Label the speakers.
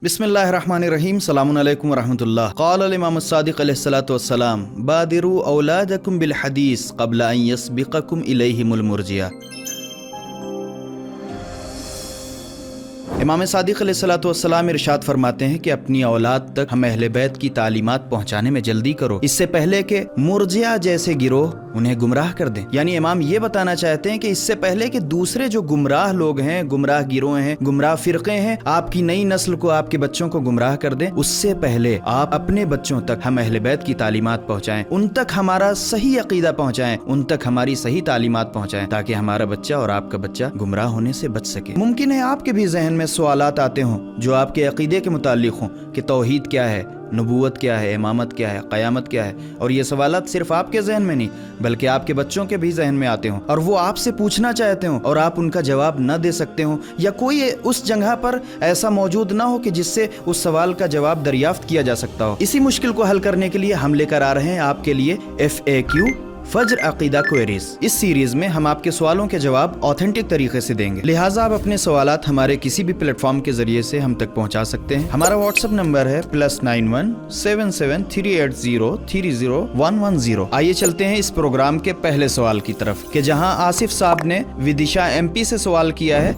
Speaker 1: बिस्मिल्लाहिर्रहमानिर्रहीम सलामुन वरहमतुल्लाह क़ाल इमाम सादिक़ अलैहिस्सलातु वस्सलाम बादिरू औलादकुम बिल हदीस क़ब्ल अन यस्बिक़कुम इलैहिमुल मुर्जिया। इमाम सादिक़ अलैहिस्सलातु वस्सलाम इरशाद फरमाते हैं कि अपनी औलाद तक हम अहले बैत की तालीमात पहुंचाने में जल्दी करो, इससे पहले कि मुर्जिया जैसे गिरोह उन्हें गुमराह कर दें। यानी इमाम ये बताना चाहते हैं कि इससे पहले कि दूसरे जो गुमराह लोग हैं, गुमराह गिरोह हैं, गुमराह फिरके हैं, आपकी नई नस्ल को, आपके बच्चों को गुमराह कर दें, उससे पहले आप अपने बच्चों तक हम अहले बैत की तालीमात पहुंचाएं, उन तक हमारा सही अकीदा पहुंचाएं, उन तक हमारी सही तालीमात पहुंचाएं, ताकि हमारा बच्चा और आपका बच्चा गुमराह होने से बच सके। मुमकिन है आपके भी जहन में सवालात आते हों जो आपके अकीदे के मुताल्लिक हों कि तौहीद क्या है, नबूवत क्या है, इमामत क्या है, क़यामत क्या है, और ये सवालात सिर्फ आपके जहन में नहीं बल्कि आपके बच्चों के भी जहन में आते हों और वो आपसे पूछना चाहते हों और आप उनका जवाब न दे सकते हों, या कोई उस जगह पर ऐसा मौजूद ना हो कि जिससे उस सवाल का जवाब दरियाफ्त किया जा सकता हो। इसी मुश्किल को हल करने के लिए हम लेकर आ रहे हैं आपके लिए FAQ फज्र अकीदा क्वेरीज। इस सीरीज में हम आपके सवालों के जवाब ऑथेंटिक तरीके से देंगे, लिहाजा आप अपने सवालात हमारे किसी भी प्लेटफॉर्म के जरिए से हम तक पहुंचा सकते हैं। हमारा व्हाट्सएप नंबर है +91 77 380 110। आइए चलते हैं इस प्रोग्राम के पहले सवाल की तरफ कि जहां आसिफ साहब ने विदिशा MP से सवाल किया है।